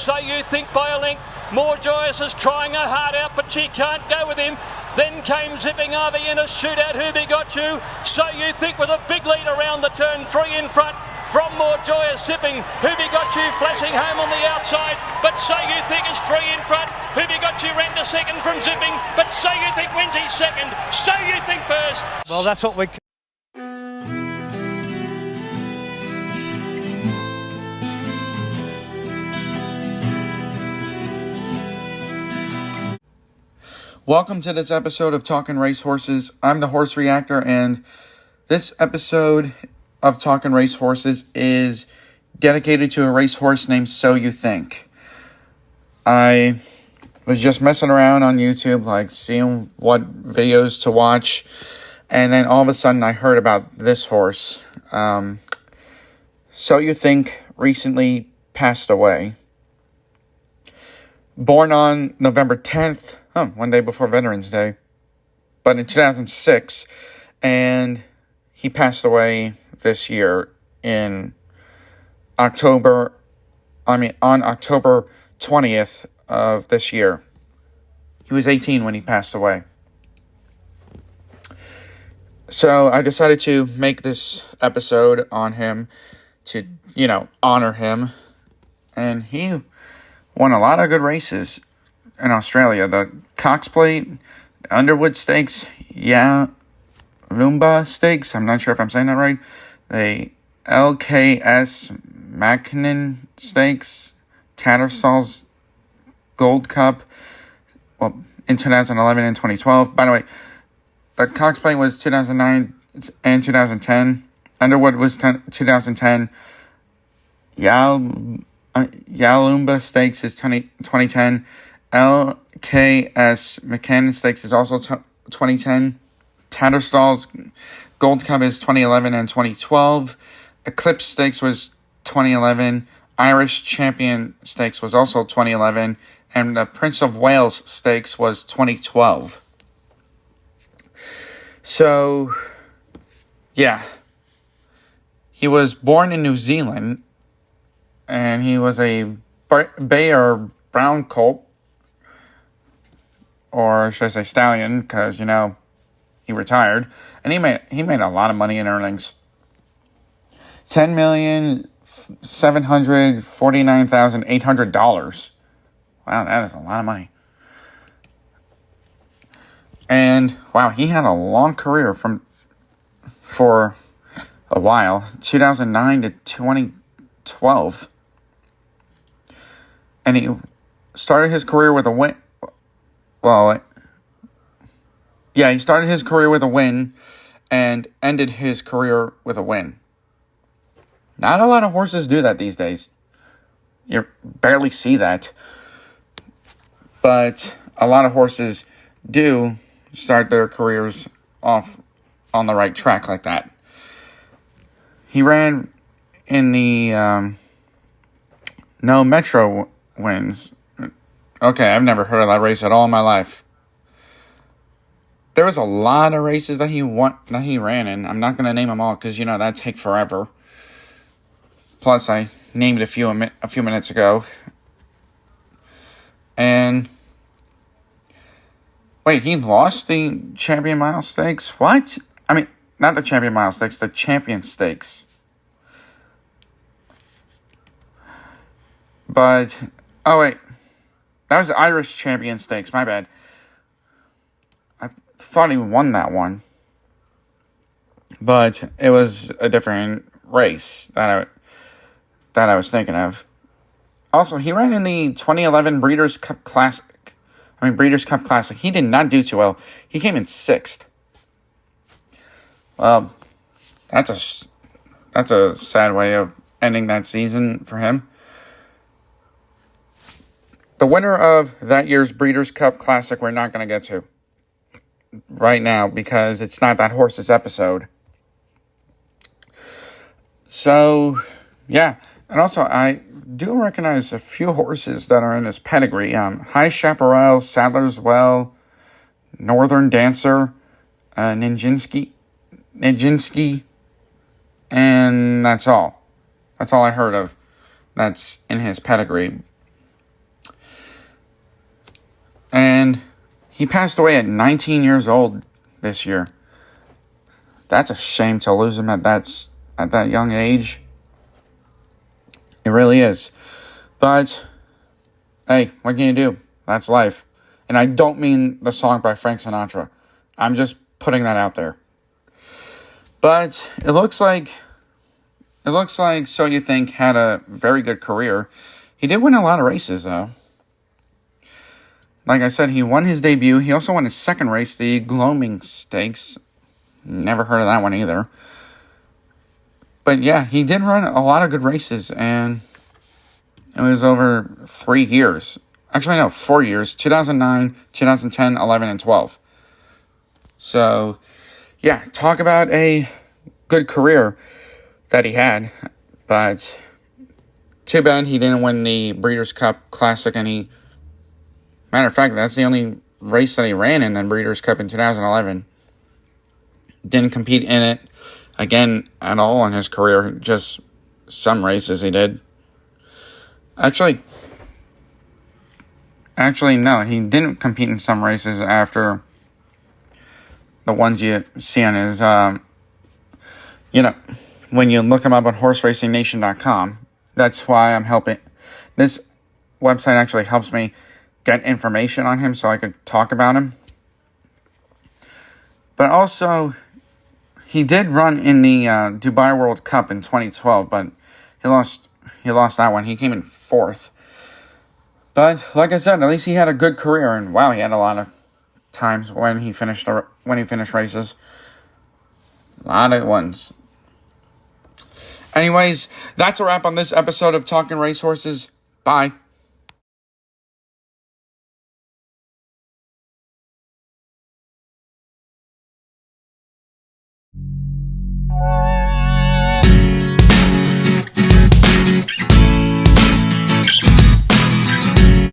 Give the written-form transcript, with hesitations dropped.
So You Think by a length. More Joyous is trying her heart out, but she can't go with him. Then came zipping over in a shootout. Who Be Got You? So You Think with a big lead around the turn. 3 in front. From More Joyous zipping. Who Be Got You flashing home on the outside. But So You Think is 3 in front. Who Be Got You ran to second from zipping. But So You Think wins his second. So You Think first. Well, that's what we... Welcome to this episode of Talkin' Racehorses. I'm the Horse Reactor, and this episode of Talkin' Racehorses is dedicated to a racehorse named So You Think. I was just messing around on YouTube, like seeing what videos to watch, and then all of a sudden I heard about this horse. So You Think recently passed away. Born on November 10th, one day before Veterans Day, but in 2006, and he passed away this year on October 20th of this year. He was 18 when he passed away. So I decided to make this episode on him to, honor him, and he won a lot of good races in Australia. The Cox Plate, Underwood Stakes, Lumba Stakes, I'm not sure if I'm saying that right. The LKS Mackinnon Stakes, Tattersall's Gold Cup, in 2011 and 2012. By the way, the Cox Plate was 2009 and 2010. Underwood was 2010. Yalumba Stakes is 2010. LKS McCann Stakes is also 2010. Tatterstall's Gold Cup is 2011 and 2012. Eclipse Stakes was 2011. Irish Champion Stakes was also 2011. And the Prince of Wales Stakes was 2012. So, yeah. He was born in New Zealand, and he was a bay or brown colt, or should I say stallion, because, he retired. And he made a lot of money in earnings. $10,749,800. Wow, that is a lot of money. And, wow, he had a long career for a while. 2009 to 2012. And he started his career with a win. He started his career with a win and ended his career with a win. Not a lot of horses do that these days. You barely see that. But a lot of horses do start their careers off on the right track like that. He ran in the No Metro wins. Okay, I've never heard of that race at all in my life. There was a lot of races that he ran in. I'm not going to name them all because, that'd take forever. Plus, I named a few minutes ago. And, wait, he lost the Champion Mile Stakes? What? I mean, not the Champion Mile Stakes, the Champion Stakes. But, oh wait, that was the Irish Champion Stakes, my bad. I thought he won that one. But it was a different race that I was thinking of. Also, he ran in the 2011 Breeders' Cup Classic. He did not do too well. He came in 6th. Well, that's a sad way of ending that season for him. The winner of that year's Breeders' Cup Classic we're not going to get to right now because it's not that horse's episode. So, yeah. And also, I do recognize a few horses that are in his pedigree. High Chaparral, Sadler's Well, Northern Dancer, Nijinsky, and that's all. That's all I heard of that's in his pedigree. And he passed away at 19 years old this year. That's a shame to lose him at that young age. It really is. But, hey, what can you do? That's life. And I don't mean the song by Frank Sinatra. I'm just putting that out there. But it looks like So You Think had a very good career. He did win a lot of races, though. Like I said, he won his debut. He also won his second race, the Gloaming Stakes. Never heard of that one either. But yeah, he did run a lot of good races, and it was over 3 years. Actually, no, 4 years. 2009, 2010, 11, and 12. So, yeah, talk about a good career that he had. But too bad he didn't win the Breeders' Cup Classic. And matter of fact, that's the only race that he ran in the Breeders' Cup in 2011. Didn't compete in it again at all in his career. Just some races he did. Actually, no, he didn't compete in some races after the ones you see on his, when you look him up on horseраcingnation.com. That's why I'm helping. This website actually helps me get information on him so I could talk about him. But also, he did run in the Dubai World Cup in 2012, but he lost that one. He came in 4th. But like I said, at least he had a good career, and wow, he had a lot of times when he finished races. A lot of ones. Anyways, that's a wrap on this episode of Talking Racehorses. Bye.